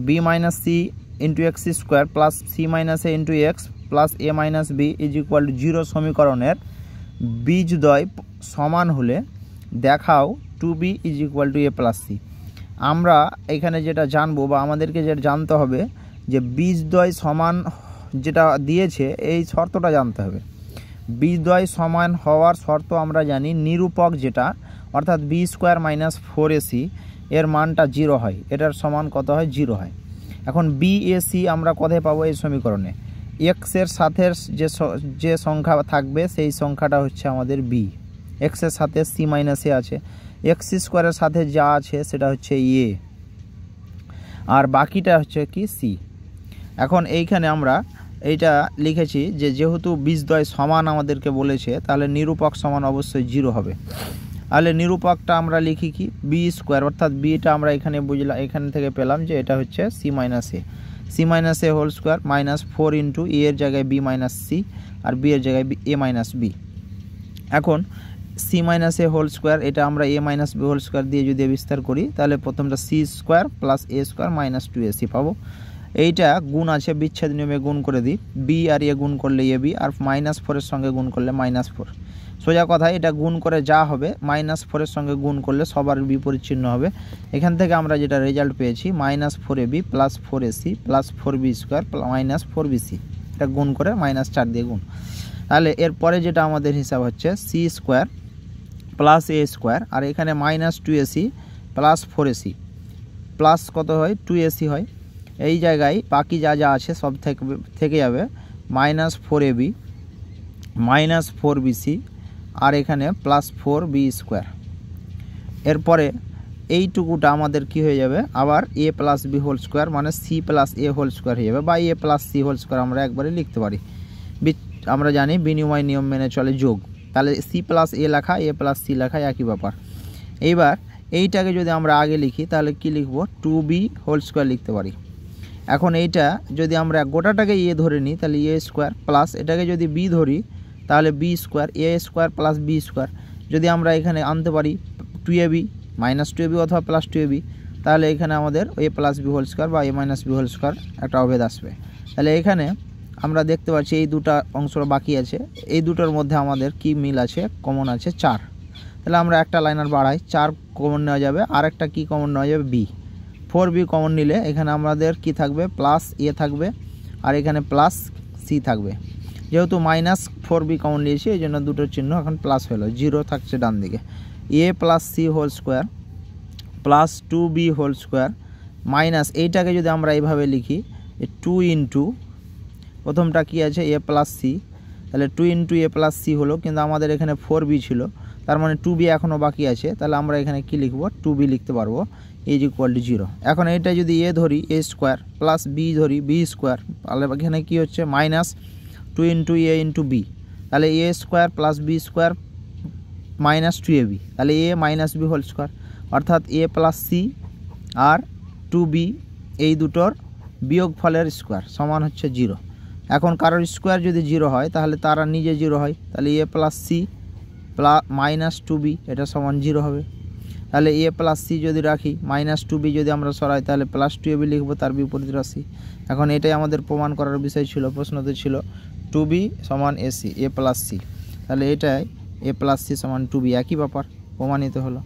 B minus C into X square plus C minus A into X plus A minus B is equal to 0 সমীকরণের বীজদ্বয় সমান হলে দেখাও 2b is equal to A plus C. আমরা এখানে যেটা জানবো বা আমাদেরকে যেটা জানতে হবে যে বীজদ্বয় সমান যেটা দিয়েছে এই শর্তটা জানতে হবে। বীজদ্বয় সমান হওয়ার শর্ত আমরা জানি, নিরূপক যেটা অর্থাৎ বি স্কোয়ার মাইনাস 4ac এর মানটা 0 হয়, এটার সমান কত হয় 0 হয়। এখন বি এ সি আমরা কোথায় পাবো এই সমীকরণে? এক্সের সাথে যে সংখ্যা থাকবে সেই সংখ্যাটা হচ্ছে আমাদের বি, এক্সের সাথে সি মাইনাস এ আছে, এক্স স্কোয়ারের সাথে যা আছে সেটা হচ্ছে এ, আর বাকিটা হচ্ছে কি সি। এখন এইখানে আমরা এইটা লিখেছি যে যেহেতু বীজদ্বয় সমান আমাদেরকে বলেছে তাহলে নিরূপক সমান অবশ্যই 0 হবে। তাহলে নিরূপকটা আমরা লিখি কি বি স্কোয়ার, অর্থাৎ বিটা আমরা এখানে বুঝলাম, এখান থেকে পেলাম যে এটা হচ্ছে সি মাইনাস এ হোল স্কোয়ার মাইনাস 4 ইন্টু এ এর জায়গায় বি মাইনাস সি আর বি এর জায়গায় এ মাইনাস বি। এখন সি মাইনাস এ হোল স্কোয়ার এটা আমরা এ মাইনাস বি হোল স্কোয়ার দিয়ে যদি বিস্তার করি তাহলে প্রথমটা সি স্কোয়ার প্লাস এ স্কোয়ার মাইনাস 2ac পাবো। এইটা গুণ আছে, বিচ্ছেদ নিয়মে গুণ করে দিই, বি আর এ গুণ করলে এ বি আর -4 সঙ্গে গুণ করলে -4। সোজা কথা এটা গুণ করে যা হবে -4 সঙ্গে গুণ করলে সবার বিপরীত চিহ্ন হবে। এখান থেকে আমরা যেটা রেজাল্ট পেয়েছি -4ab plus 4ac plus 4b square -4bc, এটা গুণ করে -4 দিয়ে গুণ। তাহলে এরপরে যেটা আমাদের হিসাব হচ্ছে সি স্কোয়ার প্লাস এ স্কোয়ার আর এখানে -2ac প্লাস 4ac প্লাস কত হয় 2ac হয়। এই জায়গায় বাকি যা যা আছে সব থেকে যাবে -4ab -4bc আর এখানে প্লাস 4b স্কোয়ার। এরপরে এইটুকুটা আমাদের কি হয়ে যাবে আবার এ প্লাস বি হোল স্কোয়ার মানে সি প্লাস এ হোল স্কোয়ার হয়ে যাবে, বা এ প্লাস সি হোল স্কোয়ার আমরা একবারে লিখতে পারি। আমরা জানি বিনিময় নিয়ম মেনে চলে যোগ, তাহলে সি প্লাস এ লেখা এ প্লাস সি লেখা একই ব্যাপার। এইবার এইটাকে যদি আমরা আগে লিখি তাহলে কি লিখব 2b হোল স্কোয়ার লিখতে পারি। এখন এইটা যদি আমরা গোটাটাকে এ ধরে নিই তাহলে এ স্কোয়ার প্লাস এটাকে যদি বি ধরি তাহলে বি স্কোয়ার, এ স্কোয়ার প্লাস বি স্কোয়ার। যদি আমরা এখানে আনতে পারি 2ab -2ab অথবা +2ab তাহলে এখানে আমাদের এ প্লাস বি হোল স্কোয়ার বা এ মাইনাস বি হোল স্কোয়ার একটা অভেদ আসবে। তাহলে এখানে আমরা দেখতে পাচ্ছি এই দুটো অংশ বাকি আছে, এই দুটোর মধ্যে আমাদের কি মিল আছে, কমন আছে 4। তাহলে আমরা একটা লাইনার বাড়াই, 4 কমন নেওয়া যাবে, আর একটা কি কমন নেওয়া যাবে বি, 4b কমন নিলে এখানে আমাদের কি থাকবে প্লাস এ থাকবে আর এখানে প্লাস সি থাকবে। যেহেতু -4b কমন নিয়েছি এই জন্য দুটোর চিহ্ন এখন প্লাস হলো, 0 থাকছে ডান দিকে। A plus c whole square plus 2b whole square minus এইটাকে যদি আমরা এইভাবে লিখি 2 ইন্টু প্রথমটা কি আছে এ প্লাস সি, তাহলে 2 ইন্টু এ প্লাস সি হলো, কিন্তু আমাদের এখানে 4b ছিল তার মানে 2b এখনও বাকি আছে, তাহলে আমরা এখানে কি লিখব 2b লিখতে পারবো ইজ ইকুয়াল টু 0। এখন এটা যদি এ ধরি এ স্কোয়ার প্লাস বি ধরি বি স্কোয়ার, তাহলে এখানে কি হচ্ছে -2 ইন্টু এ ইন্টু বি, তাহলে a square plus b square -2ab, তাহলে a minus b whole square অর্থাৎ a plus C R 2b এই দুটোর বিয়োগ ফলের স্কোয়ার সমান হচ্ছে 0। এখন কারোর স্কোয়ার যদি 0 হয় তাহলে তারা নিজে 0 হয়, তাহলে এ প্লাস সি -2b এটা সমান 0 হবে। তাহলে এ প্লাস সি যদি রাখি -2b যদি আমরা সরাই তাহলে +2ab লিখবো তার বিপরীত রাশি। এখন এটাই আমাদের প্রমাণ করার বিষয় ছিল, প্রশ্নতে ছিল 2b সমান এসি এ প্লাস সি, তাহলে এটাই এ প্লাস সি সমান 2b একই ব্যাপার প্রমাণিত হলো।